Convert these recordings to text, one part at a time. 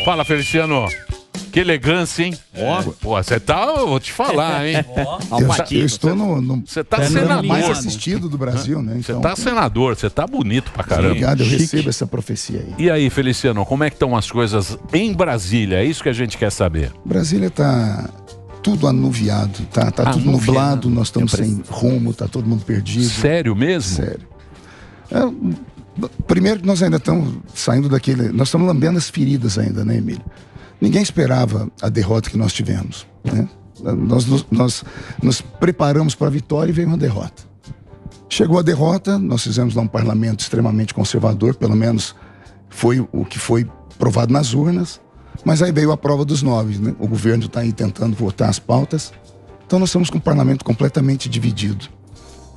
Fala, Feliciano. Que elegância, hein? Pô, você tá... Eu vou te falar, hein? Eu estou no Você tá senador. mais assistido do Brasil, né? Você tá senador, você tá bonito pra caramba. Obrigado, eu recebo essa profecia aí. E aí, Feliciano, como é que estão as coisas em Brasília? É isso que a gente quer saber. Brasília tá tudo anuviado, tá tudo nublado, nós estamos sem rumo, tá todo mundo perdido. Sério mesmo? Sério. Primeiro que nós ainda estamos saindo daquele... Nós estamos lambendo as feridas ainda, né, Emílio? Ninguém esperava a derrota que nós tivemos, né? Nós nos preparamos para a vitória e veio uma derrota. Chegou a derrota, nós fizemos lá um parlamento extremamente conservador, pelo menos foi o que foi provado nas urnas, mas aí veio a prova dos 9, né? O governo está aí tentando votar as pautas, então nós estamos com um parlamento completamente dividido.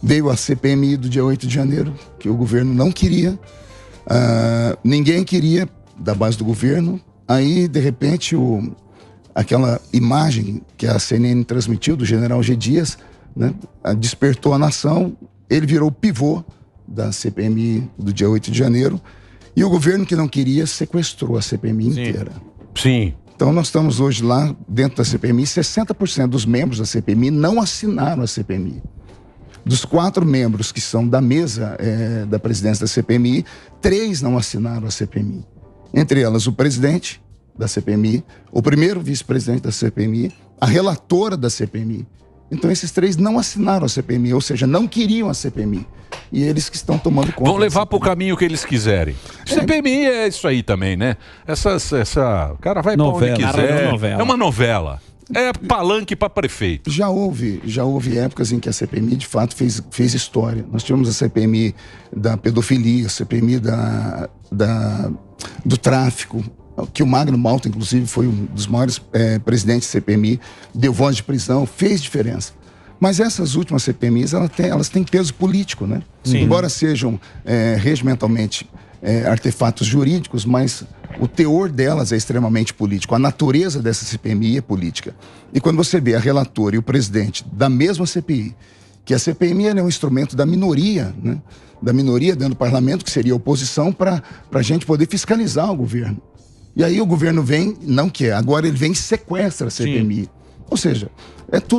Veio a CPMI do dia 8 de janeiro, que o governo não queria, ninguém queria da base do governo. Aí, de repente, aquela imagem que a CNN transmitiu do general G. Dias, né, despertou a nação, ele virou o pivô da CPMI do dia 8 de janeiro, e o governo que não queria sequestrou a CPMI inteira. Sim. Então nós estamos hoje lá, dentro da CPMI, 60% dos membros da CPMI não assinaram a CPMI. Dos 4 membros que são da mesa da presidência da CPMI, 3 não assinaram a CPMI. Entre elas o presidente da CPMI, o primeiro vice-presidente da CPMI, a relatora da CPMI. Então esses 3 não assinaram a CPMI, ou seja, não queriam a CPMI. E eles que estão tomando conta. Vão levar para o caminho que eles quiserem. CPMI é isso aí também, né? O cara vai para onde quiser. É uma novela. É palanque para prefeito. Já houve épocas em que a CPMI de fato fez história. Nós tivemos a CPMI da pedofilia, a CPMI do tráfico, que o Magno Malta, inclusive, foi um dos maiores presidentes da CPMI, deu voz de prisão, fez diferença. Mas essas últimas CPMIs, elas têm peso político, né? Sim. Embora sejam regimentalmente artefatos jurídicos, mas o teor delas é extremamente político. A natureza dessa CPMI é política. E quando você vê a relatora e o presidente da mesma CPI, que a CPMI é um instrumento da minoria, né? Da minoria dentro do parlamento, que seria a oposição, para a gente poder fiscalizar o governo. E aí o governo vem, não quer, agora ele vem e sequestra a CPMI. Sim. Ou seja,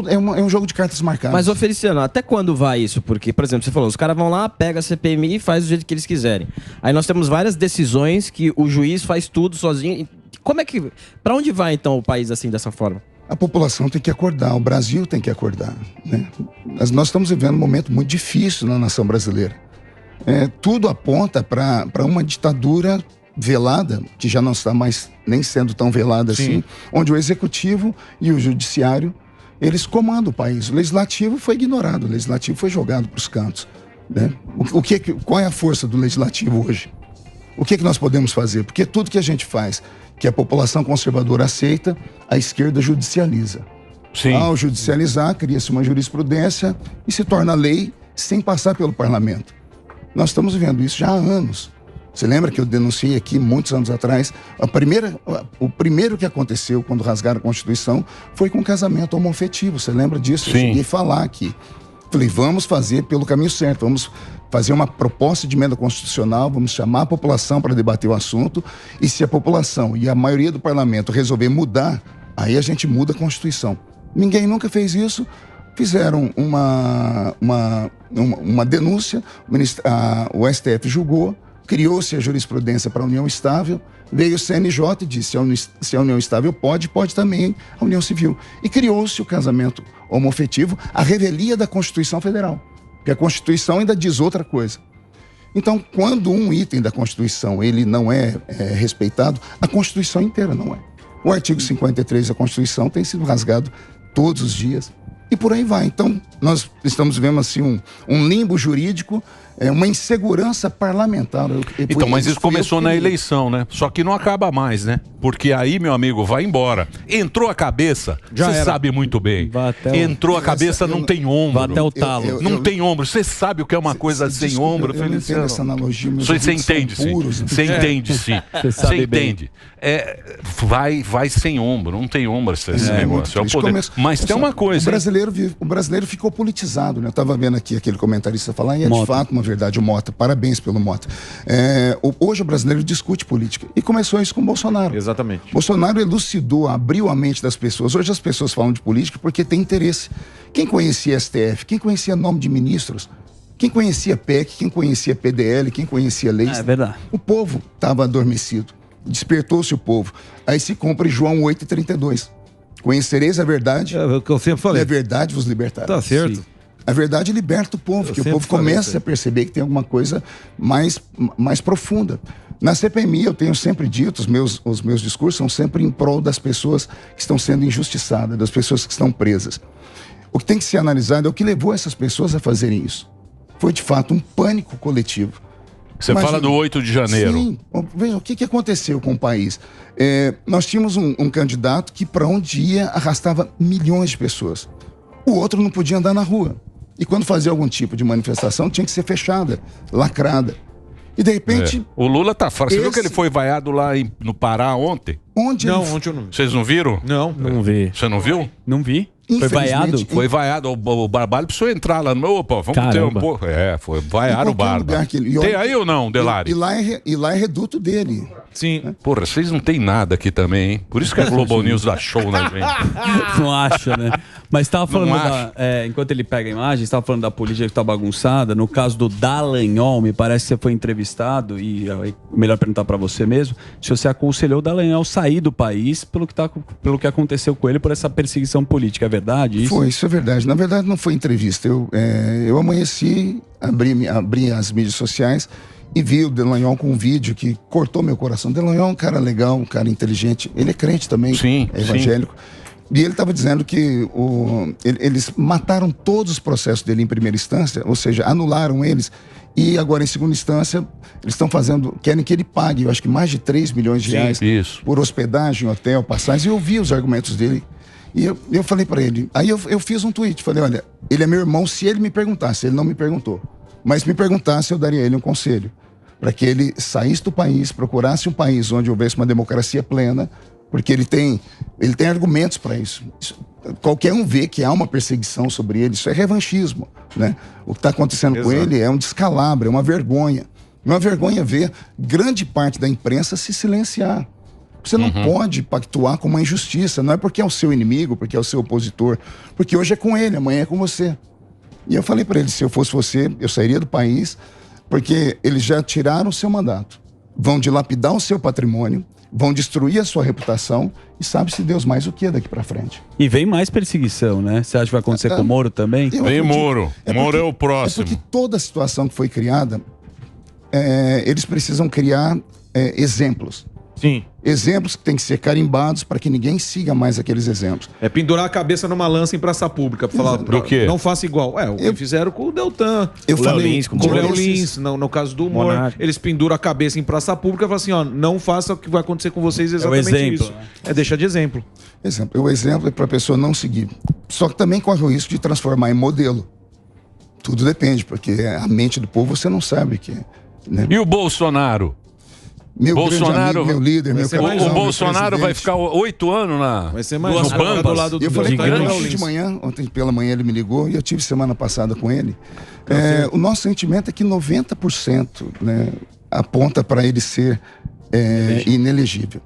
é um jogo de cartas marcadas. Mas, ô Feliciano, até quando vai isso? Porque, por exemplo, você falou, os caras vão lá, pega a CPMI e faz do jeito que eles quiserem. Aí nós temos várias decisões que o juiz faz tudo sozinho. Como é que... Pra onde vai, então, o país assim, dessa forma? A população tem que acordar, o Brasil tem que acordar, né? Nós estamos vivendo um momento muito difícil na nação brasileira. Tudo aponta para uma ditadura velada, que já não está mais nem sendo tão velada assim, onde o executivo e o judiciário, eles comandam o país. O legislativo foi ignorado, o legislativo foi jogado para os cantos, né? Qual é a força do legislativo hoje? O que nós podemos fazer? Porque tudo que a gente faz, que a população conservadora aceita, a esquerda judicializa. Sim. Ao judicializar, cria-se uma jurisprudência e se torna lei sem passar pelo parlamento. Nós estamos vivendo isso já há anos. Você lembra que eu denunciei aqui, muitos anos atrás, o primeiro que aconteceu quando rasgaram a Constituição foi com o casamento homoafetivo. Você lembra disso? Sim. Eu cheguei a falar aqui. Falei, vamos fazer pelo caminho certo, vamos fazer uma proposta de emenda constitucional, vamos chamar a população para debater o assunto, e se a população e a maioria do parlamento resolver mudar, aí a gente muda a Constituição. Ninguém nunca fez isso. Fizeram uma denúncia, o STF julgou, criou-se a jurisprudência para a união estável, veio o CNJ e disse, se a união estável pode também a união civil. E criou-se o casamento homoafetivo, a revelia da Constituição Federal, porque a Constituição ainda diz outra coisa. Então, quando um item da Constituição ele não é respeitado, a Constituição inteira não é. O artigo 53 da Constituição tem sido rasgado todos os dias. E por aí vai. Então, nós estamos vendo assim um limbo jurídico, uma insegurança parlamentar. Então, mas isso começou na eleição, né? Só que não acaba mais, né? Porque aí, meu amigo, vai embora. Entrou a cabeça, você sabe muito bem. Entrou a cabeça, não tem ombro. Vai até o talo. Não tem ombro. Você sabe o que é uma coisa sem ombro, Feliciano? Eu não entendo essa analogia. Você entende-se. Você entende-se. Você entende. Vai sem ombro. Não tem ombro esse negócio. É o poder. Mas tem uma coisa. O brasileiro ficou politizado, né? Eu estava vendo aqui aquele comentarista falar, e é de fato uma verdade, o Mota. Parabéns pelo Mota. Hoje o brasileiro discute política. E começou isso com o Bolsonaro. Exatamente. Bolsonaro elucidou, abriu a mente das pessoas. Hoje as pessoas falam de política porque tem interesse. Quem conhecia STF? Quem conhecia nome de ministros? Quem conhecia PEC? Quem conhecia PDL? Quem conhecia leis? É verdade. O povo estava adormecido. Despertou-se o povo. Aí se compra João 8,32. Conhecereis a verdade. É o que eu sempre falei. E a verdade vos libertará. Tá certo. Sim. A verdade liberta o povo, porque o povo começa a perceber que tem alguma coisa mais profunda. Na CPMI, eu tenho sempre dito, os meus discursos são sempre em prol das pessoas que estão sendo injustiçadas, das pessoas que estão presas. O que tem que ser analisado é o que levou essas pessoas a fazerem isso. Foi, de fato, um pânico coletivo. Você fala do 8 de janeiro. Sim. Veja, o que aconteceu com o país? Nós tínhamos um candidato que, para onde ia, arrastava milhões de pessoas. O outro não podia andar na rua. E quando fazia algum tipo de manifestação, tinha que ser fechada, lacrada. E, de repente... O Lula tá fora. Você viu que ele foi vaiado lá no Pará ontem? Onde não, ele... ontem eu não vi. Vocês não viram? Não. Não vi. Você não viu? Não vi. Foi vaiado? Foi vaiado. O Barbalho precisou entrar lá. Opa, vamos ter um pouco. Foi vaiar o Barba. Tem aí ou não, Delari? E lá é reduto dele. Sim. Porra, vocês não tem nada aqui também, hein? Por isso que a Globo News dá show na gente. Não acha, né? Mas estava falando, enquanto ele pega a imagem, estava falando da política que está bagunçada. No caso do Dallagnol, me parece que você foi entrevistado, e é melhor perguntar para você mesmo, se você aconselhou o Dallagnol sair do país pelo que aconteceu com ele, por essa perseguição política. É verdade isso? Isso é verdade. Na verdade, não foi entrevista. Eu amanheci, abri as mídias sociais e vi o Dallagnol com um vídeo que cortou meu coração. Dallagnol é um cara legal, um cara inteligente. Ele é crente também, é evangélico. Sim. E ele estava dizendo que eles mataram todos os processos dele em primeira instância, ou seja, anularam eles. E agora, em segunda instância, eles estão querem que ele pague, eu acho que mais de 3 milhões de reais por hospedagem, hotel, passagem. E eu vi os argumentos dele. E eu falei para ele, aí eu fiz um tweet, falei, olha, ele é meu irmão se ele me perguntasse, ele não me perguntou. Mas se me perguntasse, eu daria a ele um conselho, para que ele saísse do país, procurasse um país onde houvesse uma democracia plena, porque ele tem argumentos para isso. Qualquer um vê que há uma perseguição sobre ele, isso é revanchismo, né? O que está acontecendo com ele é um descalabro, é uma vergonha. É uma vergonha ver grande parte da imprensa se silenciar. Você não pode pactuar com uma injustiça, não é porque é o seu inimigo, porque é o seu opositor, porque hoje é com ele, amanhã é com você. E eu falei para ele, se eu fosse você, eu sairia do país, porque eles já tiraram o seu mandato, vão dilapidar o seu patrimônio, vão destruir a sua reputação e sabe-se Deus mais o que daqui para frente. E vem mais perseguição, né? Você acha que vai acontecer com o Moro também? Vem Moro. Moro é o próximo. É porque toda a situação que foi criada, eles precisam criar exemplos. Sim. Exemplos que têm que ser carimbados para que ninguém siga mais aqueles exemplos. É pendurar a cabeça numa lança em praça pública para falar do quê? Não faça igual. O que fizeram com o Deltan. Com o Léo Lins, no caso do humor. Eles penduram a cabeça em praça pública e falam assim, ó, não faça o que vai acontecer com vocês exatamente isso. Deixa de exemplo. O exemplo é para a pessoa não seguir. Só que também corre o risco de transformar em modelo. Tudo depende, porque a mente do povo você não sabe que... Né? E o Bolsonaro? Bolsonaro, amigo, meu líder, meu capitão, o Bolsonaro vai ficar 8 anos no banco do lado do eu falei para ele de manhã, ontem pela manhã ele me ligou e eu tive semana passada com ele. O nosso sentimento é que 90%, né, aponta para ele ser inelegível.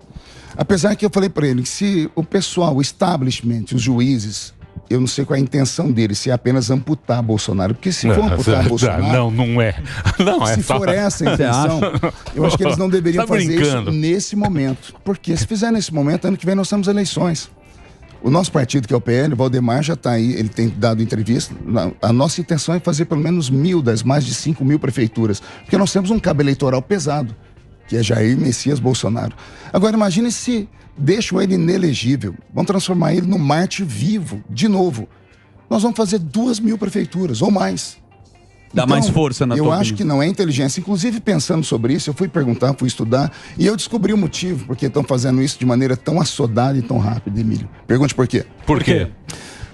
Apesar que eu falei para ele que se o pessoal, o establishment, os juízes, eu não sei qual é a intenção deles, se é apenas amputar Bolsonaro. Porque se for amputar Bolsonaro... Não é. Não se for essa a intenção, eu acho que eles não deveriam fazer isso nesse momento. Porque se fizer nesse momento, ano que vem nós temos eleições. O nosso partido, que é o PL, o Valdemar já está aí, ele tem dado entrevista. A nossa intenção é fazer pelo menos 1.000 das mais de 5.000 prefeituras. Porque nós temos um cabo eleitoral pesado, que é Jair Messias Bolsonaro. Agora, imagine se... deixam ele inelegível, vão transformar ele no mártir vivo, de novo. Nós vamos fazer 2.000 prefeituras, ou mais. Dá mais força na tua opinião. Eu acho que não é inteligência. Inclusive, pensando sobre isso, eu fui perguntar, fui estudar, e eu descobri o motivo porque estão fazendo isso de maneira tão assodada e tão rápida, Emílio. Pergunte por quê. Por quê?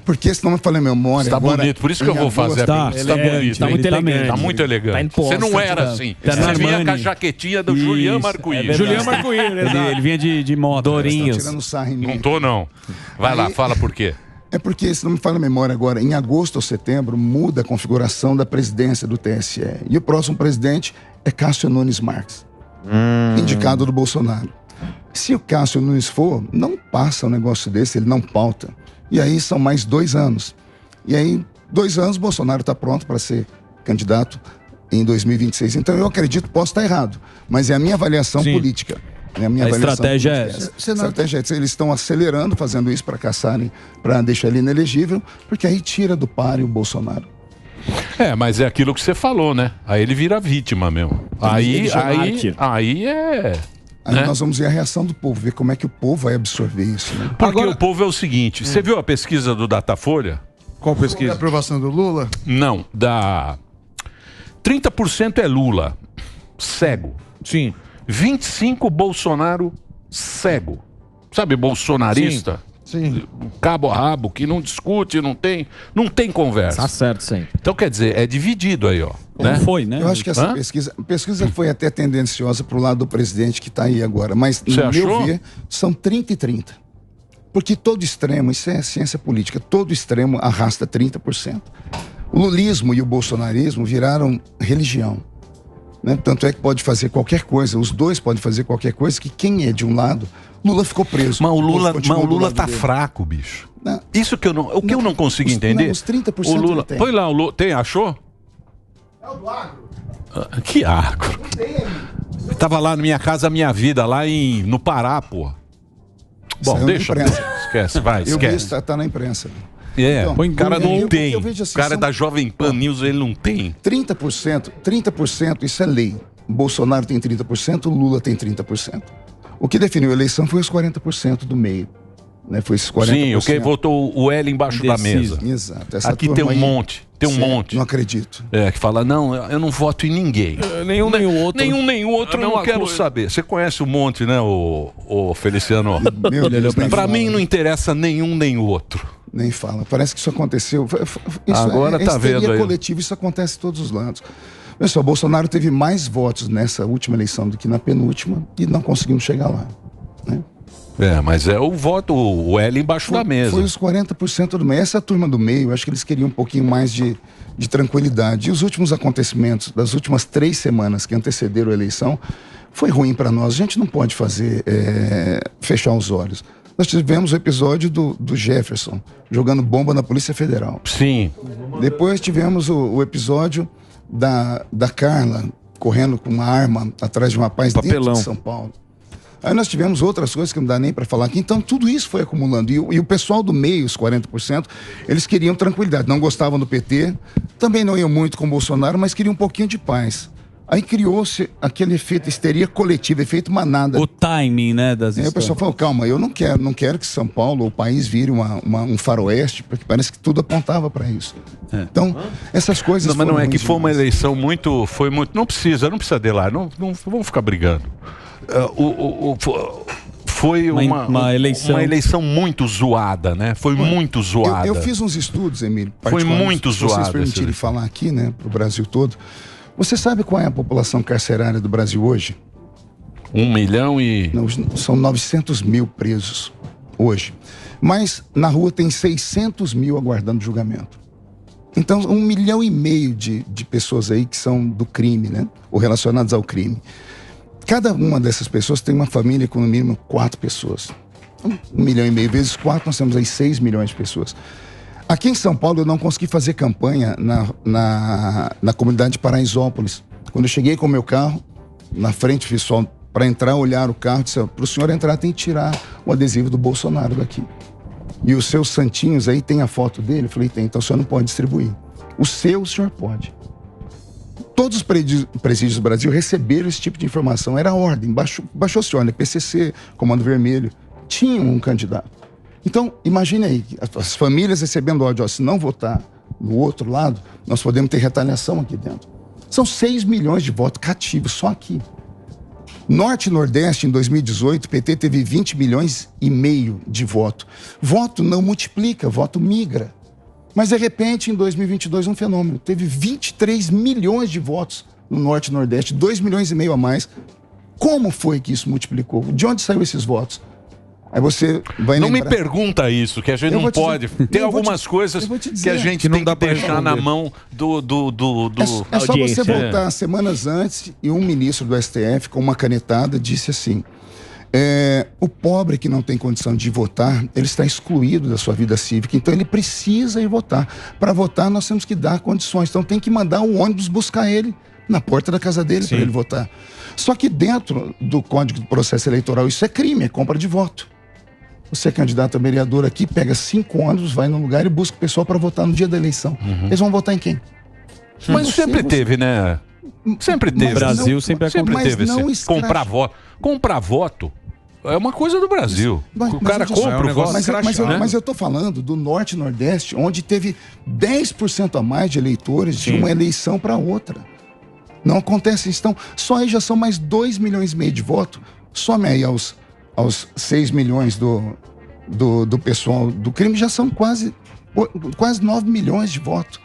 Porque senão eu falei memória. Está bonito, por isso que eu vou fazer a pergunta. Está bonito. Está muito elegante. Está muito elegante. Você não era assim. Você vinha com a jaquetinha do Julián Marcuí. Julián Marcuí, ele vinha de moto. Dorinhos. Tirando sarro em mim. Não tô, não. Vai lá, fala por quê. É porque, se não me falha a memória agora, em agosto ou setembro, muda a configuração da presidência do TSE. E o próximo presidente é Cássio Nunes Marques, indicado do Bolsonaro. Se o Cássio Nunes for, não passa um negócio desse, ele não pauta. E aí são mais 2 anos. E aí, 2 anos, Bolsonaro está pronto para ser candidato em 2026. Então, eu acredito, posso estar errado, mas é a minha avaliação política. A estratégia é essa. A estratégia é essa. Eles estão acelerando, fazendo isso para caçarem, para deixar ele inelegível, porque aí tira do páreo o Bolsonaro. Mas é aquilo que você falou, né? Aí ele vira vítima mesmo. Aí é... Aí nós vamos ver a reação do povo, ver como é que o povo vai absorver isso. Né? Porque o povo é o seguinte, você viu a pesquisa do Datafolha? Qual pesquisa? Da aprovação do Lula? Não, 30% é Lula, cego. Sim. 25% Bolsonaro, cego. Sabe, bolsonarista? Sim. Cabo a rabo, que não discute, não tem conversa. Tá certo, sim. Então, quer dizer, é dividido aí, ó. Né? Foi, né? Eu acho que essa pesquisa foi até tendenciosa para o lado do presidente que está aí agora. Mas, no meu ver, são 30 e 30. Porque todo extremo, isso é ciência política, todo extremo arrasta 30%. O lulismo e o bolsonarismo viraram religião. Né? Tanto é que pode fazer qualquer coisa, os dois podem fazer qualquer coisa, que quem é de um lado... Lula ficou preso. Mas o Lula tá fraco, bicho. Não. Isso que eu não consigo entender. Os 30% o Lula tem. Põe lá o Lula. Tem, achou? É o do agro. Que agro? Eu tava lá na Minha Casa Minha Vida, lá no Pará, porra. Bom, deixa. Esquece, vai, esquece. Eu vi isso, tá na imprensa. Então, o cara não tem. Assim, o cara da Jovem Pan News, ele não tem. 30%, isso é lei. O Bolsonaro tem 30%, o Lula tem 30%. O que definiu a eleição foi os 40% do meio. Né? Foi esses 40%. Sim, o que votou o L embaixo da mesa. Exato. Aqui tem um monte. Tem um monte. Não acredito. Que fala, não, eu não voto em ninguém. Nenhum nem o outro. Nem o outro, eu não quero saber. Você conhece um monte, né, o Feliciano? Meu Deus, pra mim não interessa nenhum nem o outro. Nem fala. Parece que isso aconteceu. Isso agora tá vendo aí. Coletivo, isso acontece em todos os lados. Pessoal, Bolsonaro teve mais votos nessa última eleição do que na penúltima e não conseguimos chegar lá. Né? Mas é o voto, o L embaixo da mesa. Foi os 40% do meio. Essa turma do meio, acho que eles queriam um pouquinho mais de tranquilidade. E os últimos acontecimentos, das últimas 3 semanas que antecederam a eleição, foi ruim para nós. A gente não pode fechar os olhos. Nós tivemos o episódio do Jefferson jogando bomba na Polícia Federal. Sim. Depois tivemos o episódio da Carla correndo com uma arma atrás de um rapaz dentro de São Paulo. Aí nós tivemos outras coisas que não dá nem para falar aqui. Então tudo isso foi acumulando. E o pessoal do meio, os 40%, eles queriam tranquilidade. Não gostavam do PT, também não iam muito com o Bolsonaro, mas queriam um pouquinho de paz. Aí criou-se aquele efeito histeria coletiva, efeito manada. O timing, né, das histórias. Aí o pessoal falou, calma, eu não quero que São Paulo ou o país vire um faroeste, porque parece que tudo apontava para isso. Então, essas coisas... Mas não é que foi uma eleição muito... Não precisa delar, não vamos ficar brigando. Foi uma eleição muito zoada, né? Foi muito zoada. Eu fiz uns estudos, Emílio. Foi muito zoada. Se vocês permitirem falar aqui, né, para o Brasil todo. Você sabe qual é a população carcerária do Brasil hoje? 1 milhão e... Não, são 900 mil presos hoje. Mas na rua tem 600 mil aguardando julgamento. Então, 1,5 milhão de pessoas aí que são do crime, né? Ou relacionadas ao crime. Cada uma dessas pessoas tem uma família com no mínimo 4 pessoas. 1,5 milhão vezes 4, nós temos aí 6 milhões de pessoas. Aqui em São Paulo eu não consegui fazer campanha na comunidade de Paraisópolis. Quando eu cheguei com o meu carro, na frente fiz só para entrar, olhar o carro, disse, para o senhor entrar tem que tirar o adesivo do Bolsonaro daqui. E os seus santinhos aí, tem a foto dele? Eu falei, tem, então o senhor não pode distribuir. O senhor pode. Todos os presídios do Brasil receberam esse tipo de informação, era a ordem, baixou-se ordem, PCC, Comando Vermelho, tinham um candidato. Então, imagine aí, as famílias recebendo ódio, se não votar no outro lado, nós podemos ter retaliação aqui dentro. São 6 milhões de votos cativos, só aqui. Norte e Nordeste, em 2018, o PT teve 20 milhões e meio de voto. Voto não multiplica, voto migra. Mas, de repente, em 2022, um fenômeno. Teve 23 milhões de votos no Norte e Nordeste, 2 milhões e meio a mais. Como foi que isso multiplicou? De onde saíram esses votos? Aí você vai Não lembrar... me pergunta isso, que a gente não pode. Tem algumas coisas que a gente tem que deixar na mão do É só você voltar semanas antes e um ministro do STF, com uma canetada, disse assim: o pobre que não tem condição de votar, ele está excluído da sua vida cívica, então ele precisa ir votar. Para votar, nós temos que dar condições. Então tem que mandar o ônibus buscar ele na porta da casa dele para ele votar. Só que dentro do Código do Processo Eleitoral, isso é crime, é compra de voto. Você é candidato a vereador aqui, pega 5 ônibus, vai no lugar e busca o pessoal para votar no dia da eleição. Eles vão votar em quem? Mas sempre teve, né? Sempre teve. No Brasil sempre teve assim. Comprar voto é uma coisa do Brasil. O cara compra o voto. Mas eu tô falando do Norte e Nordeste, onde teve 10% a mais de eleitores de uma eleição para outra. Não acontece isso. Então, só aí já são mais 2,5 milhões de votos. Some aí aos 6 milhões do pessoal do crime, já são quase 9 milhões de votos.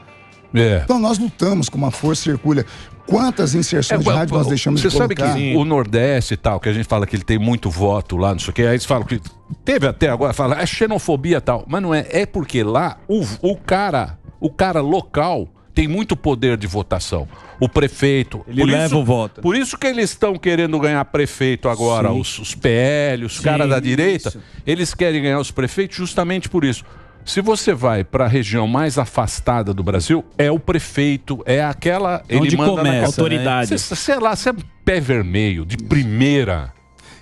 Então nós lutamos com uma força hercúlea. Quantas inserções de rádio nós deixamos de colocar? Você sabe que o Nordeste e tal, que a gente fala que ele tem muito voto lá, não sei o que, aí eles falam que teve até agora, fala, é xenofobia e tal, mas não é, é porque lá o cara local tem muito poder de votação. O prefeito... Ele leva o voto. Por isso que eles estão querendo ganhar prefeito agora, os PL, os caras da direita, eles querem ganhar os prefeitos justamente por isso. Se você vai para a região mais afastada do Brasil, é o prefeito, é aquela... Onde começa, autoridade. Sei lá, você é pé vermelho, de primeira...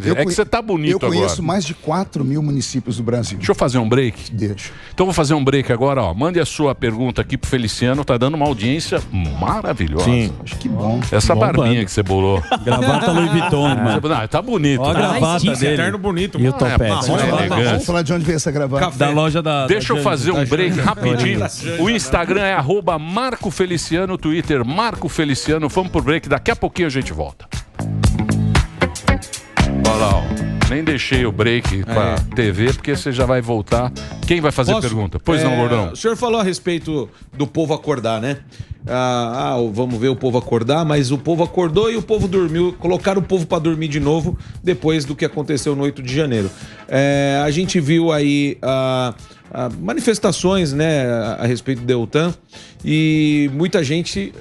É que você tá bonito agora. Eu conheço mais de 4 mil municípios do Brasil. Deixa eu fazer um break? Deixa. Então vou fazer um break agora, ó. Mande a sua pergunta aqui pro Feliciano, tá dando uma audiência maravilhosa. Sim, acho que bom. Essa barbinha que você bolou. Gravata Louis Vuitton, mano. Não, tá bonito. Ó a gravata dele. Terno bonito. E o topete. Vamos falar de onde veio essa gravata. Da loja da... Deixa eu fazer um break rapidinho. O Instagram é @MarcoFeliciano, o Twitter Marco Feliciano. Vamos pro break, daqui a pouquinho a gente volta. Olha lá, ó. Nem deixei o break pra TV, porque você já vai voltar. Quem vai fazer pergunta? Pois não, Gordão. O senhor falou a respeito do povo acordar, né? Vamos ver o povo acordar, mas o povo acordou e o povo dormiu. Colocaram o povo pra dormir de novo depois do que aconteceu no 8 de janeiro. A gente viu aí manifestações, né, a respeito do Deltan e muita gente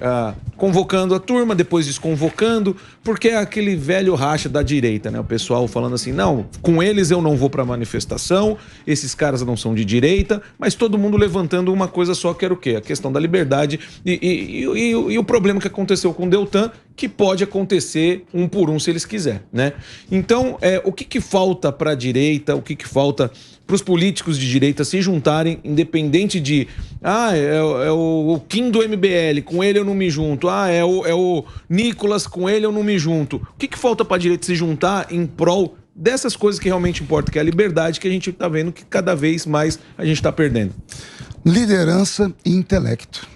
convocando a turma, depois desconvocando, porque é aquele velho racha da direita, né? O pessoal falando assim, não, com eles eu não vou pra manifestação, esses caras não são de direita, mas todo mundo levantando uma coisa só, que era o quê? A questão da liberdade e o problema que aconteceu com o Deltan, que pode acontecer um por um se eles quiserem, né? Então, o que falta pra direita, o que falta para os políticos de direita se juntarem, independente de é o Kim do MBL, com ele eu não me junto, é o Nicolas, com ele eu não me junto. O que falta para a direita se juntar em prol dessas coisas que realmente importam, que é a liberdade, que a gente está vendo que cada vez mais a gente está perdendo? Liderança e intelecto.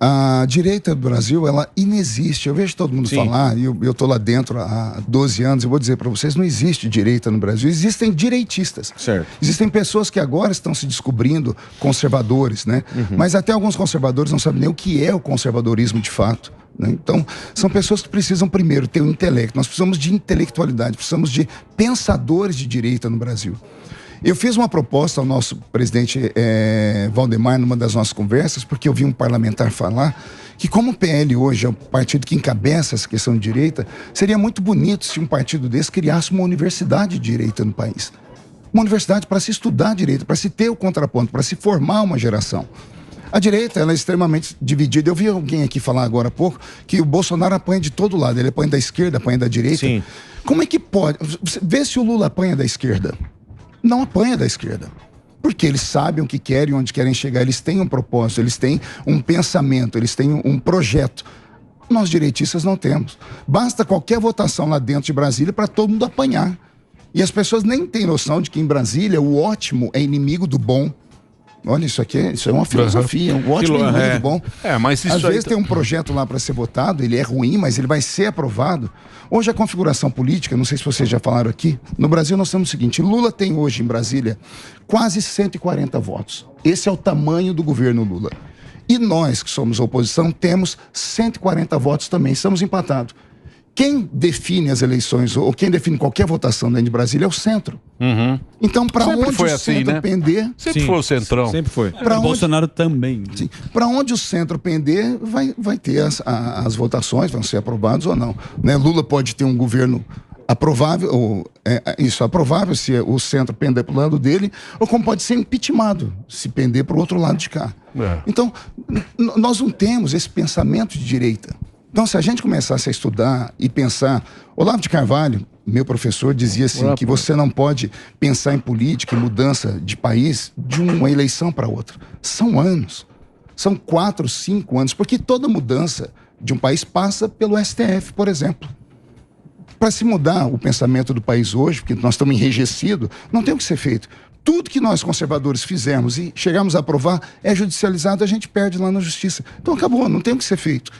A direita do Brasil, ela inexiste. Eu vejo todo mundo falar, e eu tô lá dentro há 12 anos, eu vou dizer para vocês, não existe direita no Brasil, existem direitistas. Certo. Existem pessoas que agora estão se descobrindo conservadores, né? Mas até alguns conservadores não sabem nem o que é o conservadorismo de fato, né? Então, são pessoas que precisam primeiro ter o intelecto. Nós precisamos de intelectualidade, precisamos de pensadores de direita no Brasil. Eu fiz uma proposta ao nosso presidente Valdemar numa das nossas conversas, porque eu vi um parlamentar falar que, como o PL hoje é o partido que encabeça essa questão de direita, seria muito bonito se um partido desse criasse uma universidade de direita no país. Uma universidade para se estudar direita, para se ter o contraponto, para se formar uma geração. A direita, ela é extremamente dividida. Eu vi alguém aqui falar agora há pouco que o Bolsonaro apanha de todo lado. Ele apanha da esquerda, apanha da direita. Sim. Como é que pode? Vê se o Lula apanha da esquerda. Não apanha da esquerda, porque eles sabem o que querem, onde querem chegar, eles têm um propósito, eles têm um pensamento, eles têm um projeto. Nós direitistas não temos. Basta qualquer votação lá dentro de Brasília para todo mundo apanhar. E as pessoas nem têm noção de que em Brasília o ótimo é inimigo do bom. Olha, isso é uma filosofia, um ótimo inimigo do bom. Mas isso às vezes tem um projeto lá para ser votado, ele é ruim, mas ele vai ser aprovado. Hoje a configuração política, não sei se vocês já falaram aqui, no Brasil nós temos o seguinte, Lula tem hoje em Brasília quase 140 votos. Esse é o tamanho do governo Lula. E nós, que somos a oposição, temos 140 votos também, estamos empatados. quem define as eleições, ou quem define qualquer votação dentro de Brasília é o centro. Então, para onde foi o assim, centro né? pender... Sempre foi o centrão. Sempre foi. Pra O onde, Bolsonaro também. para onde o centro pender, vai ter as votações, vão ser aprovadas ou não. Né? Lula pode ter um governo aprovável, ou, aprovável se o centro pender para o lado dele, ou como pode ser impeachmentado, se pender para o outro lado de cá. Então, nós não temos esse pensamento de direita. Então, se a gente começasse a estudar e pensar... Olavo de Carvalho, meu professor, dizia assim, que você não pode pensar em política e mudança de país de uma eleição para outra. São anos. São 4, 5 anos. Porque toda mudança de um país passa pelo STF, por exemplo. Para se mudar o pensamento do país hoje, porque nós estamos enrijecidos, não tem o que ser feito. Tudo que nós conservadores fizermos e chegamos a aprovar é judicializado, a gente perde lá na justiça. Então acabou, não tem o que ser feito.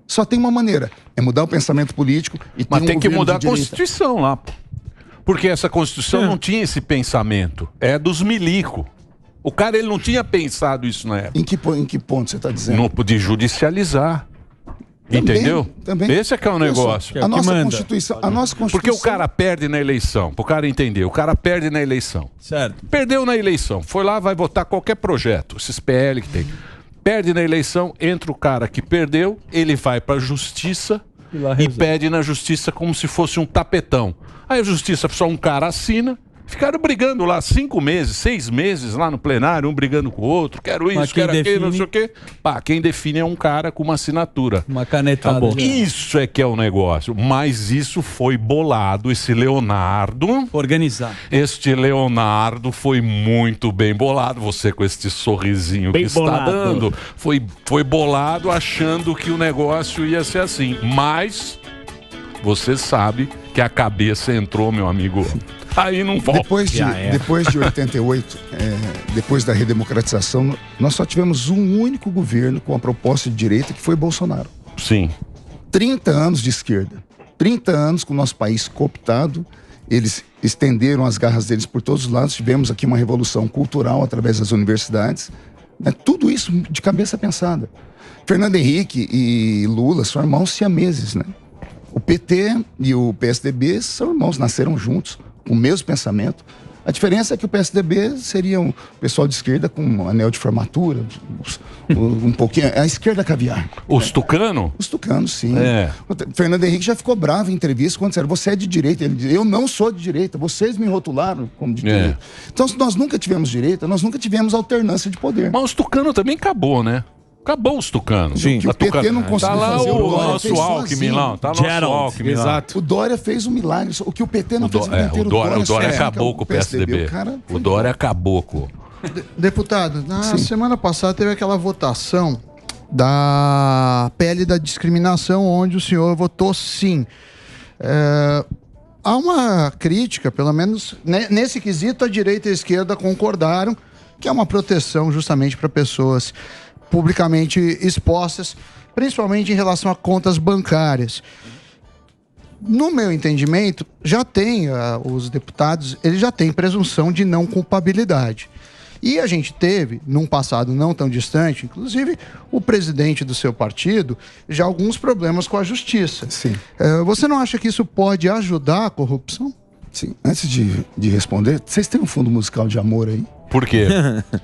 Só tem uma maneira, é mudar o pensamento político e ter Mas um tem que governo mudar a de direita. Constituição lá, pô. Porque essa Constituição não tinha esse pensamento. É dos milico. O cara, ele não tinha pensado isso na época. Em que ponto você está dizendo? De judicializar. Também, Entendeu? também. Esse é que é o negócio. A nossa Constituição... Porque o cara perde na eleição, pro cara entender, o cara perde na eleição. Certo. Perdeu na eleição, foi lá, vai votar qualquer projeto, esses PL que tem. Perde na eleição, entra o cara que perdeu, ele vai pra justiça e pede na justiça como se fosse um tapetão. Aí a justiça, só um cara assina, ficaram brigando lá 5 meses, 6 meses lá no plenário, um brigando com o outro, quero isso, quero aquilo, não sei o quê. Pá, quem define é um cara com uma assinatura. Uma canetada. Isso é que é o negócio. Mas isso foi bolado, esse Leonardo. Organizar. Este Leonardo foi muito bem bolado. Você com este sorrisinho Bem que está bolado. dando. Foi bolado achando que o negócio ia ser assim. Mas você sabe que a cabeça entrou, meu amigo. Aí não volta. Depois de 88, depois da redemocratização, nós só tivemos um único governo com a proposta de direita, que foi Bolsonaro. Sim. 30 anos de esquerda. 30 anos com o nosso país cooptado. Eles estenderam as garras deles por todos os lados. Tivemos aqui uma revolução cultural através das universidades. Né? Tudo isso de cabeça pensada. Fernando Henrique e Lula são irmãos siameses, né? O PT e o PSDB são irmãos, nasceram juntos, com o mesmo pensamento. A diferença é que o PSDB seria um pessoal de esquerda com um anel de formatura, um pouquinho... A esquerda caviar. Os tucano? Os tucanos, sim. É. O Fernando Henrique já ficou bravo em entrevista quando disseram, você é de direita. Ele disse, eu não sou de direita, vocês me rotularam como de direita. Então, se nós nunca tivemos direita, nós nunca tivemos alternância de poder. Mas os tucano também acabou, né? Acabou os tucanos. Sim. Que o PT não conseguiu tá lá fazer, o Dória nosso fez Alckmin sozinho. lá. Tá nosso Alckmin lá. Exato. O Dória fez um milagre. O que o PT não fez a vida inteira, O Dória sozinho, acabou que com o PSDB. O Dória acabou com... Deputado, na semana passada teve aquela votação da PL da discriminação, onde o senhor votou sim. Há uma crítica, pelo menos nesse quesito, a direita e a esquerda concordaram que é uma proteção justamente para pessoas publicamente expostas, principalmente em relação a contas bancárias. No meu entendimento, já tem, os deputados, eles já têm presunção de não culpabilidade. E a gente teve, num passado não tão distante, inclusive o presidente do seu partido, já alguns problemas com a justiça. Sim. Você não acha que isso pode ajudar a corrupção? Sim. Antes de responder, vocês têm um fundo musical de amor aí? Por quê?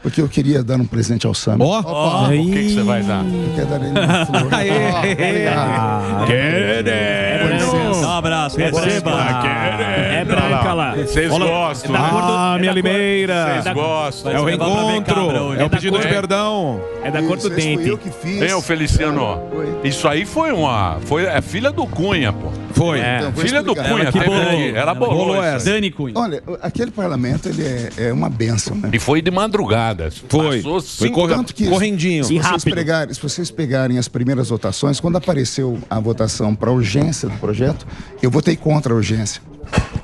Porque eu queria dar um presente ao Sam. O que você vai dar? Eu quero dar ele uma flor. Dá um abraço. Receba. É branca lá. Vocês gostam, né? Minha limeira. Vocês gostam. É o reencontro. É o pedido de perdão. É da cor do Isso, esse fui dente. eu que fiz. Hein, ô Feliciano? Isso aí foi é filha do Cunha, pô. Foi. Então, vou Filha do explicar. Cunha, que teve bolou. aqui. Ela bolou Bolou essa. Dani Cunha. Olha, aquele parlamento, ele é uma benção, né? E foi de madrugada. Foi. Passou Foi 5 Tanto que correndinho. Se vocês, rápido. se vocês pegarem as primeiras votações, quando apareceu a votação para urgência do projeto, eu votei contra a urgência.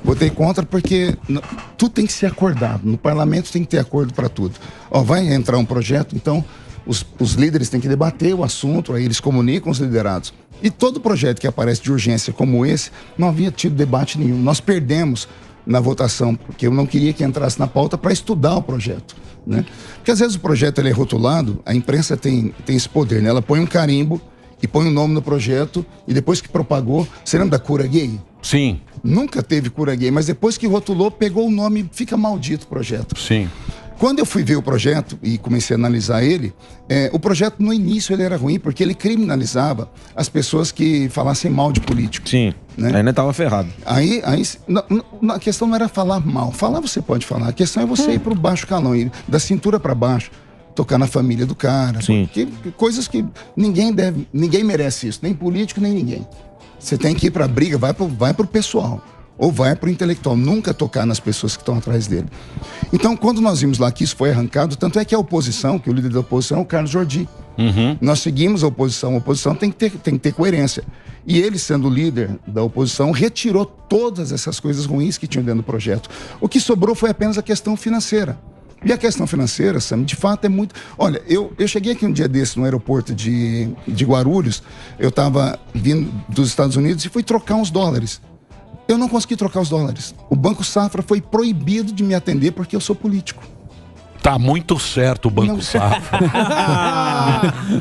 Votei contra porque tudo tem que ser acordado. No parlamento tem que ter acordo para tudo. Vai entrar um projeto, então os líderes têm que debater o assunto, aí eles comunicam os liderados. E todo projeto que aparece de urgência como esse, não havia tido debate nenhum. Nós perdemos na votação, porque eu não queria que entrasse na pauta para estudar o projeto, né? Porque às vezes o projeto ele é rotulado, a imprensa tem esse poder, né? Ela põe um carimbo e põe o nome no projeto, e depois que propagou, você lembra da cura gay? Sim. Nunca teve cura gay, mas depois que rotulou, pegou o nome, fica maldito o projeto. Sim. Quando eu fui ver o projeto e comecei a analisar ele, o projeto no início ele era ruim porque ele criminalizava as pessoas que falassem mal de político. Sim, né? Ainda tava ferrado. Aí a questão não era falar mal. Falar você pode falar, a questão é você ir pro baixo calão, ir da cintura para baixo, tocar na família do cara. Sim. Coisas que ninguém merece isso, nem político, nem ninguém. Você tem que ir pra briga, vai pro pessoal. Ou vai para o intelectual, nunca tocar nas pessoas que estão atrás dele. Então, quando nós vimos lá que isso foi arrancado, tanto é que a oposição, que o líder da oposição é o Carlos Jordi. Nós seguimos a oposição tem que ter coerência. E ele, sendo o líder da oposição, retirou todas essas coisas ruins que tinham dentro do projeto. O que sobrou foi apenas a questão financeira. E a questão financeira, Sam, de fato é muito... Olha, eu cheguei aqui um dia desse no aeroporto de Guarulhos, eu estava vindo dos Estados Unidos e fui trocar uns dólares. Eu não consegui trocar os dólares. O Banco Safra foi proibido de me atender porque eu sou político. Tá muito certo o Banco Safra.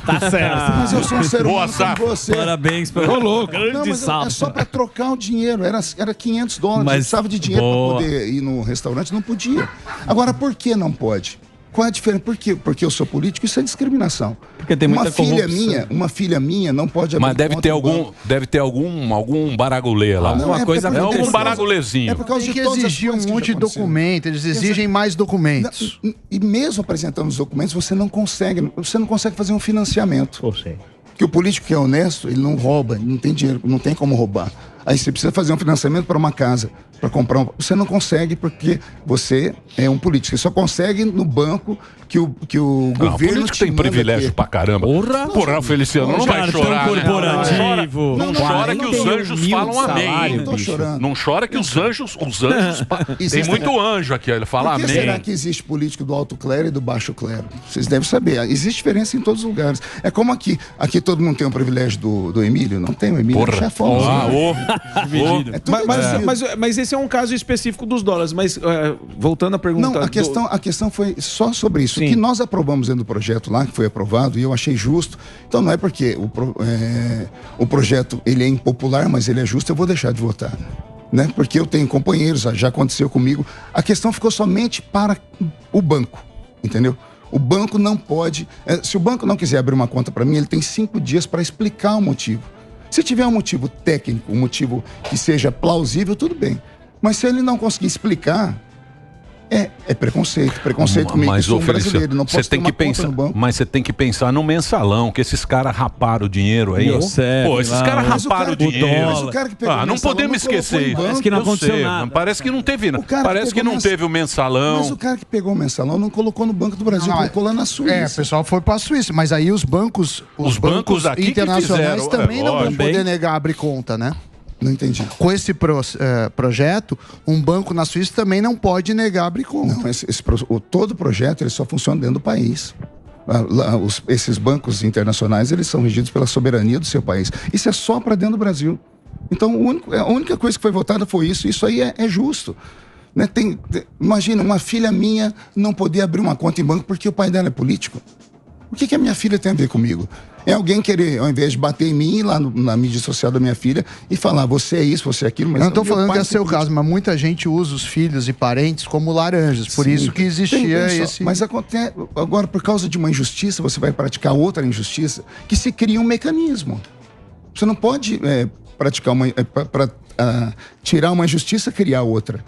Tá certo. Mas eu sou um ser humano como você. Parabéns pelo louco. Não, mas é só para trocar o dinheiro. Era $500. Mas eu precisava de dinheiro para poder ir no restaurante. Não podia. Agora, por que não pode? Qual é a diferença? Por quê? Porque eu sou político, isso é discriminação. Porque tem muita uma filha minha não pode abrir. Mas deve ter algum baragulê lá. Alguma coisa é algum baragulezinho. É por causa Tem de que todas as exigir um coisas que monte já de aconteceram. documento, eles exigem mais documentos. E mesmo apresentando os documentos, você não consegue fazer um financiamento. Porque o político que é honesto, ele não rouba, ele não tem dinheiro, não tem como roubar. Aí você precisa fazer um financiamento para uma casa, para comprar você não consegue porque você é um político. Você só consegue no banco que o governo político tem privilégio pra caramba. Porra, Feliciano, não vai chorar, corporativo. Não chora que os anjos falam amém. Não tô chorando. Não chora que os anjos tem muito anjo aqui, ele fala Por que amém. será que existe político do alto clero e do baixo clero? Vocês devem saber. Existe diferença em todos os lugares. É como aqui. Aqui todo mundo tem o privilégio do Emílio. Não tem o Emílio. É o chefão. É tudo dividido. Mas esse é um caso específico dos dólares. Mas voltando à pergunta... Não, a questão foi só sobre isso. O que nós aprovamos dentro do projeto lá, que foi aprovado, e eu achei justo. Então não é porque o projeto ele é impopular, mas ele é justo, eu vou deixar de votar. Né? Porque eu tenho companheiros, já aconteceu comigo. A questão ficou somente para o banco, entendeu? O banco não pode... se o banco não quiser abrir uma conta para mim, ele tem 5 dias para explicar o motivo. Se tiver um motivo técnico, um motivo que seja plausível, tudo bem. Mas se ele não conseguir explicar, é preconceito. Preconceito comigo, que sou um brasileiro. Não posso ter uma conta no banco. Mas você tem que pensar no mensalão, que esses caras raparam o dinheiro aí. Pô, esses caras raparam o dinheiro. Mas o cara que pegou o não mensalão podemos esquecer isso. Parece que não aconteceu nada. Parece que não teve nada. Parece que não teve o mensalão. Mas o cara que pegou o mensalão não colocou no Banco do Brasil, colocou lá na Suíça. O pessoal foi para a Suíça, mas aí os bancos aqui internacionais que fizeram, também não vão poder negar abrir conta, né? Não entendi. Com esse projeto, um banco na Suíça também não pode negar abrir conta. Não, todo projeto ele só funciona dentro do país. Esses bancos internacionais eles são regidos pela soberania do seu país. Isso é só para dentro do Brasil. Então, a única coisa que foi votada foi isso. Isso aí é justo. Né? Imagina, uma filha minha não poder abrir uma conta em banco porque o pai dela é político. O que a minha filha tem a ver comigo? É alguém querer, ao invés de bater em mim, ir lá na mídia social da minha filha e falar, você é isso, você é aquilo. Mas eu não estou falando que é seu caso, mas muita gente usa os filhos e parentes como laranjas. Por isso que existia esse... Mas acontece, agora, por causa de uma injustiça, você vai praticar outra injustiça, que se cria um mecanismo. Você não pode praticar tirar uma injustiça, criar outra.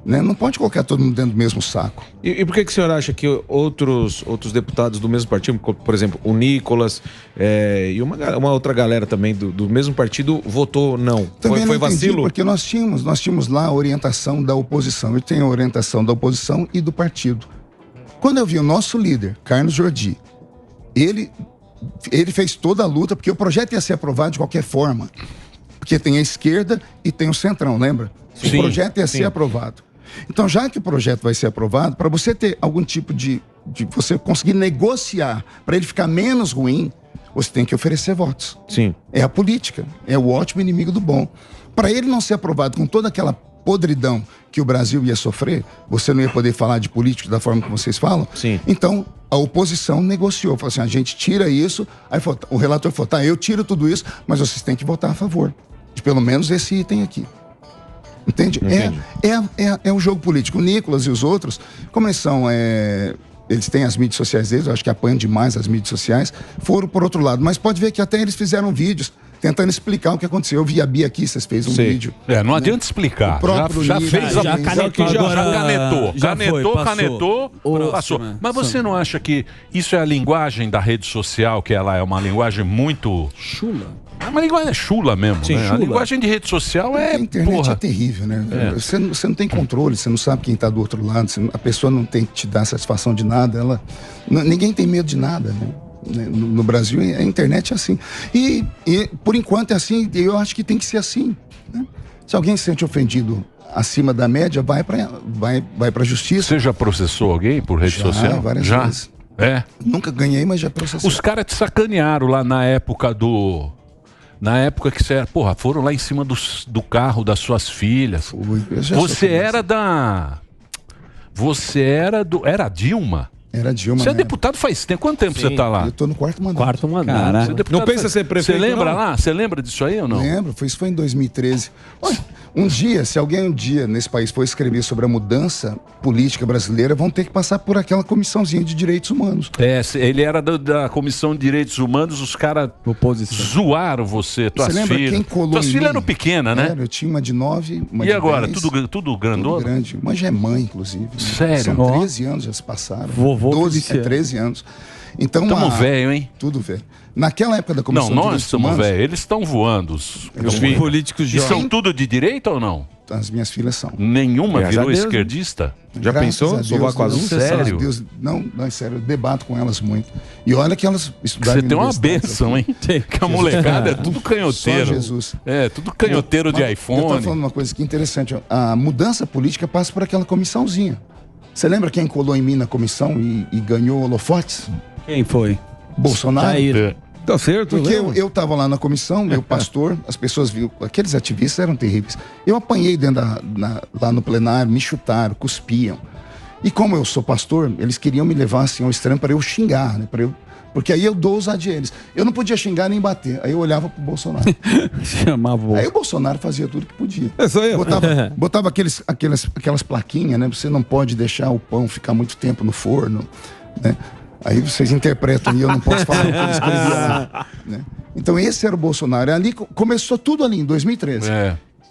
Né? Não pode colocar todo mundo dentro do mesmo saco. E por que o senhor acha que outros deputados do mesmo partido, por exemplo, o Nicolas e uma outra galera também do mesmo partido votou não? Também foi não entendi, vacilo? porque nós tínhamos lá a orientação da oposição. Eu tenho a orientação da oposição e do partido. Quando eu vi o nosso líder, Carlos Jordi, ele fez toda a luta, porque o projeto ia ser aprovado de qualquer forma. Porque tem a esquerda e tem o centrão, lembra? Sim, o projeto ia ser aprovado. Então, já que o projeto vai ser aprovado, para você ter algum tipo de você conseguir negociar para ele ficar menos ruim, você tem que oferecer votos. Sim. É a política, é o ótimo inimigo do bom. Para ele não ser aprovado com toda aquela podridão que o Brasil ia sofrer, você não ia poder falar de político da forma que vocês falam. Sim. Então, a oposição negociou. Falou assim, a gente tira isso. Aí o relator falou, tá, eu tiro tudo isso, mas vocês têm que votar a favor de pelo menos esse item aqui. Entende? É o jogo político. O Nicolas e os outros, como eles são... eles têm as mídias sociais deles, eu acho que apanham demais as mídias sociais, foram por outro lado. Mas pode ver que até eles fizeram vídeos tentando explicar o que aconteceu. Eu vi a Bia aqui, vocês fez um vídeo. Não adianta explicar. Já fez já canetou. Canetou, passou. Mas você não acha que isso é a linguagem da rede social, que ela é uma linguagem muito... Chula. É uma linguagem chula mesmo, Sim, né? chula. A linguagem de rede social A internet porra. é terrível, né? Você não tem controle, você não sabe quem está do outro lado, a pessoa não tem que te dar satisfação de nada, ninguém tem medo de nada, né? No Brasil, a internet é assim. E por enquanto é assim, e eu acho que tem que ser assim, né? Se alguém se sente ofendido acima da média, vai pra justiça. Você já processou alguém por rede social? Várias vezes. Nunca ganhei, mas já processei. Os caras te sacanearam lá na época do... Na época que você era... Porra, foram lá em cima do carro das suas filhas. Você era da... Você era do... Era a Dilma? Era Dilma. Você é deputado faz tempo. Quanto tempo você tá lá? Eu tô no quarto mandato. Não pensa ser prefeito, Você lembra não? lá? Você lembra disso aí ou não? Lembro, isso foi em 2013. Olha, se alguém nesse país for escrever sobre a mudança política brasileira, vão ter que passar por aquela comissãozinha de direitos humanos. Ele era da Comissão de Direitos Humanos, os caras zoaram você, tuas Você lembra filhas. quem colou Tuas em filhas mim? eram pequenas, né? Eu tinha uma de 9, uma E de agora? 10. Tudo grandona? Tudo grande. Uma já é mãe, inclusive. Sério? São 13 anos, já se passaram. Vovô 13 anos. Então, Tamo velho, hein? Tudo velho. Naquela época da Comissão Não, de nós Direitos estamos Humanos... velhos. Eles estão voando. Os políticos E são tudo de direita ou não? As minhas filhas são. Nenhuma Graças virou a Deus, esquerdista? Já Graças pensou? a Deus, Sovaco azul? Sério? Deus, não, é sério, eu debato com elas muito. E olha que elas estudaram Você tem uma universidade, benção, hein? Que a molecada é tudo canhoteiro. Só Jesus. É, tudo canhoteiro de Eu iPhone. estava falando uma coisa que é interessante. Ó. A mudança política passa por aquela comissãozinha. Você lembra quem colou em mim na comissão e ganhou holofotes? Quem foi? Bolsonaro. Jair. Tá certo, Porque eu estava lá na comissão, meu pastor, as pessoas viram, aqueles ativistas eram terríveis. Eu apanhei lá no plenário, me chutaram, cuspiam. E como eu sou pastor, eles queriam me levar assim ao extremo para eu xingar, né? Porque aí eu dou ousadia a eles. Eu não podia xingar nem bater. Aí eu olhava pro Bolsonaro. Chamava o... Aí o Bolsonaro fazia tudo que podia. É só eu. Botava aquelas plaquinhas, né? Você não pode deixar o pão ficar muito tempo no forno, né? Aí vocês interpretam e eu não posso falar o que ele escrevia lá, né? Então esse era o Bolsonaro. Ali começou tudo ali em 2013.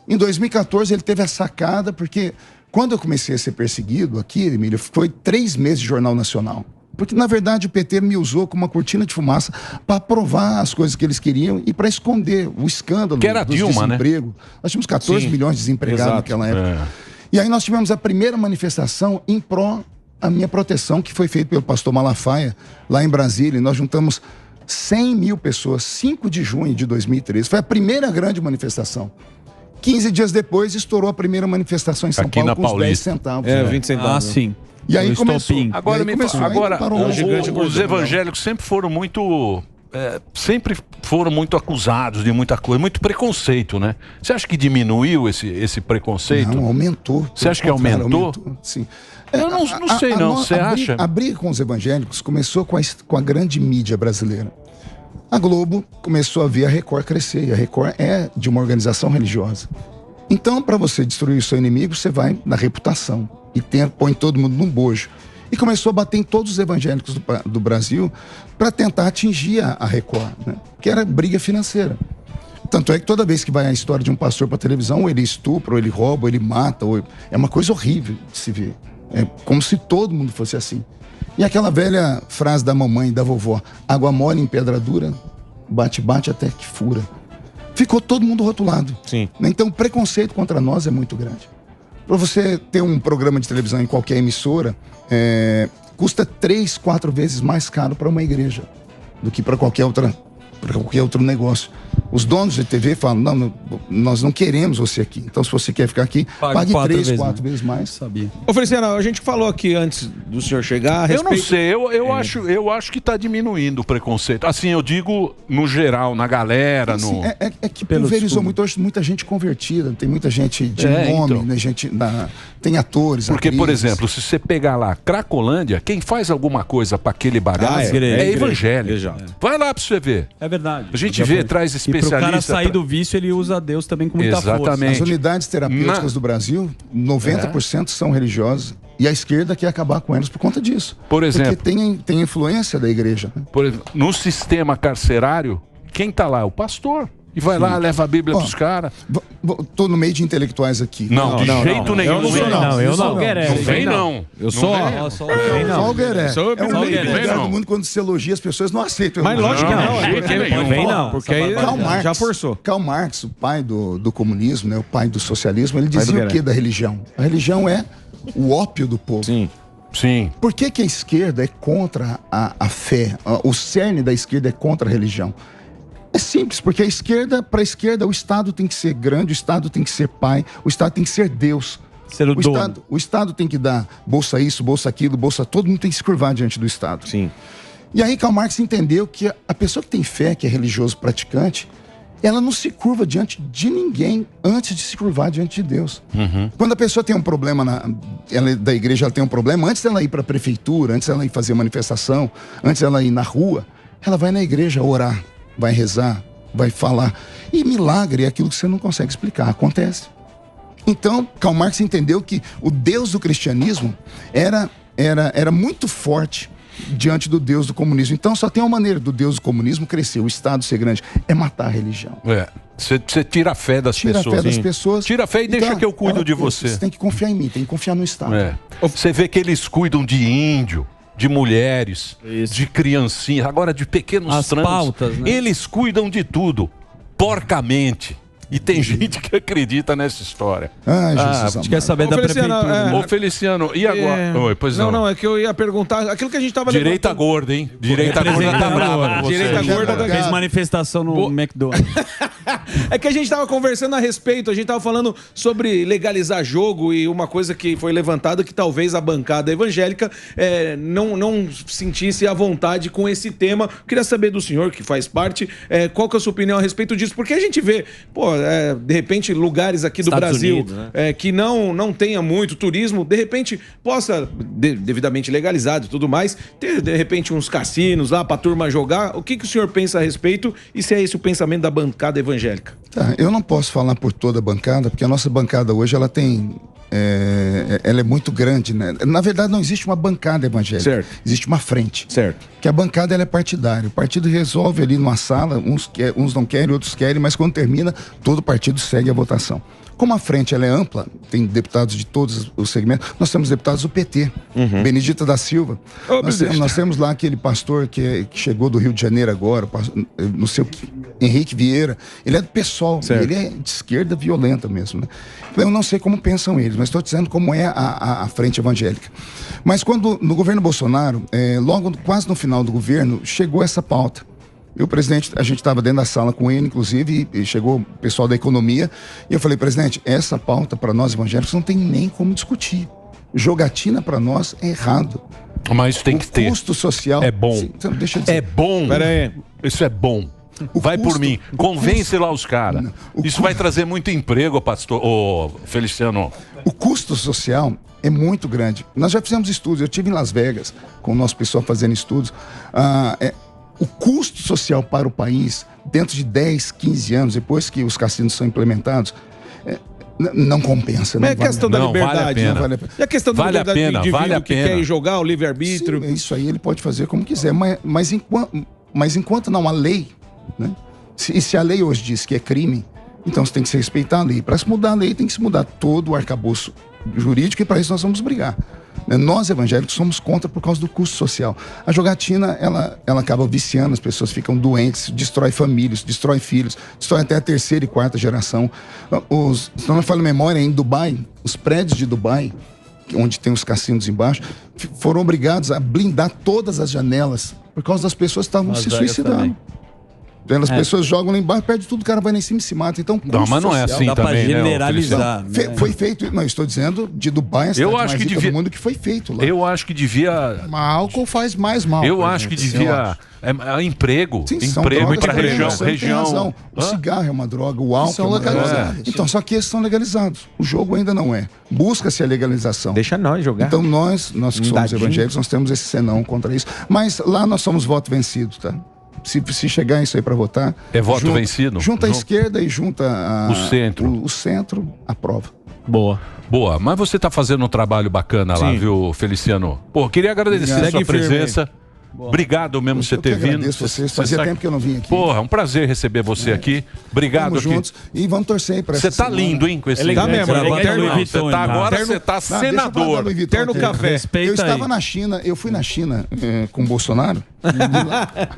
Em 2014 ele teve a sacada, porque quando eu comecei a ser perseguido aqui, Emílio, foi 3 meses de Jornal Nacional. Porque, na verdade, o PT me usou como uma cortina de fumaça para aprovar as coisas que eles queriam e para esconder o escândalo que era do Dilma, desemprego. Né? Nós tínhamos 14 milhões de desempregados naquela época. E aí nós tivemos a primeira manifestação em pró a minha proteção, que foi feita pelo pastor Malafaia, lá em Brasília. E nós juntamos 100 mil pessoas, 5 de junho de 2013. Foi a primeira grande manifestação. 15 dias depois, estourou a primeira manifestação em São Aqui Paulo na com os 10 Paulista. centavos. 20 centavos. Ah, sim. E aí No começou. estopim. Agora, E aí começou, aí parou um gigante os gordão. evangélicos sempre foram muito... sempre foram acusados de muita coisa, muito preconceito, né? Você acha que diminuiu esse preconceito? Não, aumentou. Você acha que aumentou? Sim. Eu não sei não, você acha? A briga com os evangélicos começou com a grande mídia brasileira. A Globo começou a ver a Record crescer, e a Record é de uma organização religiosa. Então, para você destruir o seu inimigo, você vai na reputação e põe todo mundo num bojo. E começou a bater em todos os evangélicos do Brasil para tentar atingir a Record, né? Que era briga financeira. Tanto é que toda vez que vai a história de um pastor para televisão, ou ele estupra, ou ele rouba, ou ele mata, é uma coisa horrível de se ver. É como se todo mundo fosse assim. E aquela velha frase da mamãe e da vovó: água mole em pedra dura, bate até que fura. Ficou todo mundo rotulado. Sim. Então o preconceito contra nós é muito grande. Para você ter um programa de televisão em qualquer emissora, custa 3, 4 vezes mais caro para uma igreja do que para qualquer outro negócio. Os donos de TV falam, não, nós não queremos você aqui. Então, se você quer ficar aqui, pague 3, 4 vezes mais. Sabia. Ô, Feliciano, a gente falou aqui antes do senhor chegar a respeito... Eu não sei, eu acho que está diminuindo o preconceito. Assim, eu digo no geral, na galera, assim, no... É que pulverizou muito, hoje muita gente convertida, tem muita gente de nome, então. né, tem atores, Porque, atrizes. por exemplo, se você pegar lá Cracolândia, quem faz alguma coisa para aquele bagaço é evangélico. Vai lá para você ver. É verdade. A gente vê, traz E especialistas. pro cara sair do vício, ele usa Deus também com muita força. As unidades terapêuticas do Brasil, 90% são religiosas. E a esquerda quer acabar com elas por conta disso. Por exemplo. Porque tem influência da igreja. Né? Por exemplo, no sistema carcerário, quem está lá? É o pastor. E vai lá, leva a Bíblia pros caras. Tô no meio de intelectuais aqui. Não, de jeito nenhum. Eu não sou, não. Eu não. Não vem, não. Eu sou. Só o Gueré. É um único lugar do mundo quando se elogia, as pessoas não aceitam. Mas lógico que não. Não vem, não. Porque aí já forçou. Karl Marx, o pai do comunismo, né, o pai do socialismo, ele dizia o que da religião? A religião é o ópio do povo. Sim. Por que a esquerda é contra a fé? O cerne da esquerda é contra a religião. É simples, porque para a esquerda, o Estado tem que ser grande, o Estado tem que ser pai, o Estado tem que ser Deus. Ser o dono. O Estado tem que dar bolsa isso, bolsa aquilo, bolsa... Todo mundo tem que se curvar diante do Estado. Sim. E aí Karl Marx entendeu que a pessoa que tem fé, que é religioso praticante, ela não se curva diante de ninguém antes de se curvar diante de Deus. Quando a pessoa tem um problema da igreja, ela tem um problema, antes dela ir para a prefeitura, antes dela ir fazer manifestação, antes dela ir na rua, ela vai na igreja orar. Vai rezar, vai falar. E milagre é aquilo que você não consegue explicar, acontece. Então, Karl Marx entendeu que o Deus do cristianismo era muito forte diante do Deus do comunismo. Então, só tem uma maneira do Deus do comunismo crescer, o Estado ser grande, é matar a religião. Você tira a fé das pessoas. Tira a fé das pessoas. Tira a fé e deixa que eu cuido de você. Você tem que confiar em mim, tem que confiar no Estado. Você vê que eles cuidam de índio, de mulheres, de criancinhas, agora de pequenos trans. Pautas, né? Eles cuidam de tudo, porcamente. E tem gente que acredita nessa história. Jesus, a gente quer saber da prefeitura. Ô, Feliciano, e agora? Oi, pois não. Não, é que eu ia perguntar aquilo que a gente tava Direita gorda, hein? Direita gorda tá brava com você. Direita gorda Fez manifestação no McDonald's. É que a gente tava conversando a respeito, a gente tava falando sobre legalizar jogo e uma coisa que foi levantada que talvez a bancada evangélica não sentisse à vontade com esse tema. Queria saber do senhor, que faz parte, qual que é a sua opinião a respeito disso? Porque a gente vê, de repente, lugares aqui do Estados Brasil Unidos, né? que não tenha muito turismo, de repente possa, devidamente legalizado e tudo mais, ter de repente uns cassinos lá pra turma jogar. O que o senhor pensa a respeito e se é esse o pensamento da bancada evangélica? Eu não posso falar por toda a bancada, porque a nossa bancada hoje ela tem... ela é muito grande, né? Na verdade, não existe uma bancada evangélica. Certo. Existe uma frente. Certo. Que a bancada ela é partidária. O partido resolve ali numa sala, uns não querem, outros querem, mas quando termina, todo partido segue a votação. Como a frente ela é ampla, tem deputados de todos os segmentos, nós temos deputados do PT, Benedita da Silva. Nós temos lá aquele pastor que chegou do Rio de Janeiro agora, no seu Henrique Vieira. Ele é do PSOL, ele é de esquerda violenta mesmo. Né? Eu não sei como pensam eles, mas estou dizendo como é a frente evangélica. Mas quando no governo Bolsonaro, logo quase no final do governo, chegou essa pauta. E o presidente, a gente estava dentro da sala com ele, inclusive, e chegou o pessoal da economia, e eu falei, presidente, essa pauta para nós evangélicos não tem nem como discutir. Jogatina para nós é errado. Mas tem que ter. O custo social... É bom. Então, deixa eu dizer. É bom. Pera aí. Isso é bom. Vai por mim. Convence lá os caras. Isso vai trazer muito emprego, pastor. Feliciano. O custo social é muito grande. Nós já fizemos estudos. Eu estive em Las Vegas com o nosso pessoal fazendo estudos. O custo social para o país, dentro de 10, 15 anos, depois que os cassinos são implementados, não compensa. Mas é questão da liberdade. Vale a pena. Não vale a pena. E a questão da liberdade do indivíduo que quer ir jogar, o livre-arbítrio. Sim, isso aí ele pode fazer como quiser. Mas enquanto não há lei, né? Se a lei hoje diz que é crime, então você tem que se respeitar a lei. Para se mudar a lei, tem que se mudar todo o arcabouço jurídico e para isso nós vamos brigar. Nós, evangélicos, somos contra por causa do custo social. A jogatina, ela acaba viciando, as pessoas ficam doentes, destrói famílias, destrói filhos, destrói até a terceira e quarta geração. Se não me falha a memória, em Dubai, os prédios de Dubai, onde tem os cassinos embaixo, foram obrigados a blindar todas as janelas por causa das pessoas que estavam se suicidando. Então, as pessoas jogam lá embaixo, perde tudo, o cara vai lá em cima e se mata. Então, Não, mas não é assim Dá pra também, né? generalizar. Foi feito, não, estou dizendo de Dubai, a cidade Eu acho mais que rica devia- do mundo, que foi feito lá. Eu acho que devia. Mas álcool faz mais mal. Eu por acho que exemplo, eu devia. acho. Emprego. Sim, são Emprego drogas para que região. você tem região. razão. O cigarro é uma droga, o álcool são é uma droga. legalizados. Então, só que esses são legalizados. O jogo ainda não é. Busca-se a legalização. Deixa nós jogar. Então nós que somos Dadinho. evangélicos, nós temos esse senão contra isso. Mas lá nós somos voto vencido, tá? Se chegar isso aí para votar... É voto vencido? Junta a esquerda e junta O centro. O centro, aprova. Boa. Boa, mas você tá fazendo um trabalho bacana lá, Sim. viu, Feliciano? Pô, queria agradecer a sua Segue firme presença. Obrigado mesmo por você Eu que ter vindo. agradeço vocês. Fazia tempo que eu não vim aqui. Porra, é um prazer receber você aqui. Obrigado Estamos aqui. juntos e vamos torcer para Você tá lindo, hein, com esse Tá mesmo, Agora terno não, Louis você Vuitton, tá hein, agora, terno- você tá Deixa eu falar da senador. Louis Vuitton Terno aqui. café. Respeita Eu estava aí. na China, eu fui na China com o Bolsonaro.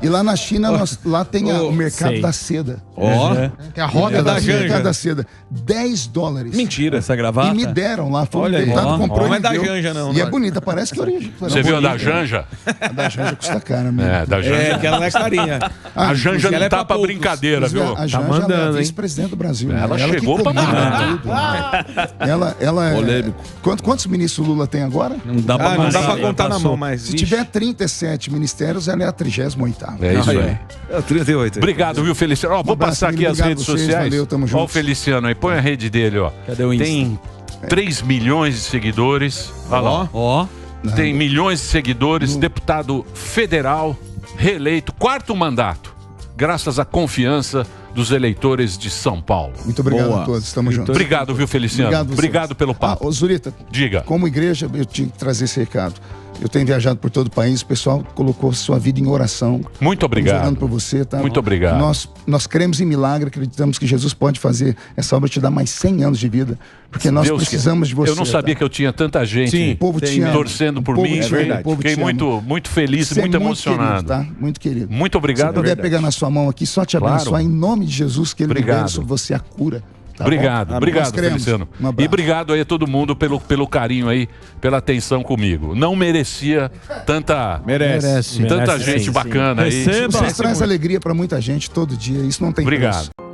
E lá na China, lá tem o mercado sei. da seda. Ó, Tem a roda da da Janja. Mercado da seda. $10. mentira. Essa gravata? E me deram lá. Foi Olha aí. deputado, Ó, comprou não e é da deu. Janja, não, E não é é? bonita, parece que é origem. Você viu a da Janja? A da Janja custa cara mesmo. É, da Janja. É, que ela não é carinha. A Janja ela não é tá pra pra poucos. brincadeira, Inclusive, viu? A Janja ela é mandando, a hein? vice-presidente do Brasil. né? Ela que chegou pra comanda mandar. tudo. Ela é... Polêmico. Quantos ministros o Lula tem agora? Não dá pra, Não dá pra passar. contar na mão, mas. Se tiver 37 ministérios, ela é a 38ª. É isso aí. É 38. Obrigado, viu, Feliciano? Ó, vou abraço, passar aqui querido. as Obrigado redes a vocês, sociais. valeu, tamo Ó o juntos. Feliciano aí, põe a rede dele, ó. Cadê o Insta? Tem 3 milhões de seguidores. Olha lá, ó. Ó, Tem milhões de seguidores, deputado federal, reeleito, 4º mandato, graças à confiança dos eleitores de São Paulo. Muito obrigado Boa. a todos, estamos juntos. Obrigado, viu, Feliciano? Obrigado, vocês. Obrigado pelo papo. Ô, Zurita, Diga. como igreja, eu tinha que trazer esse recado. Eu tenho viajado por todo o país, o pessoal colocou sua vida em oração. Muito Estamos obrigado. orando por você, tá? Muito obrigado. Nós cremos em milagre, acreditamos que Jesus pode fazer essa obra, te dar mais 100 anos de vida, porque nós Deus precisamos de você. Eu não sabia tá? que eu tinha tanta gente Sim, O povo te ama. torcendo por O povo mim. te ama, Fiquei- o povo Fiquei te ama. muito feliz, Você muito é emocionado. querido, tá? Muito querido. Muito obrigado. Se puder pegar na sua mão aqui, só te Claro. abençoar em nome de Jesus, que Ele Obrigado. libere sobre você a cura. Tá Obrigado, bom? obrigado, Nós cremos. Feliciano. Um abraço. E obrigado aí a todo mundo pelo carinho aí, pela atenção comigo. Não merecia tanta Merece. tanta Merece, gente sim, bacana aí. Receba. Vocês trazem alegria para muita gente todo dia, isso não tem Obrigado. preço.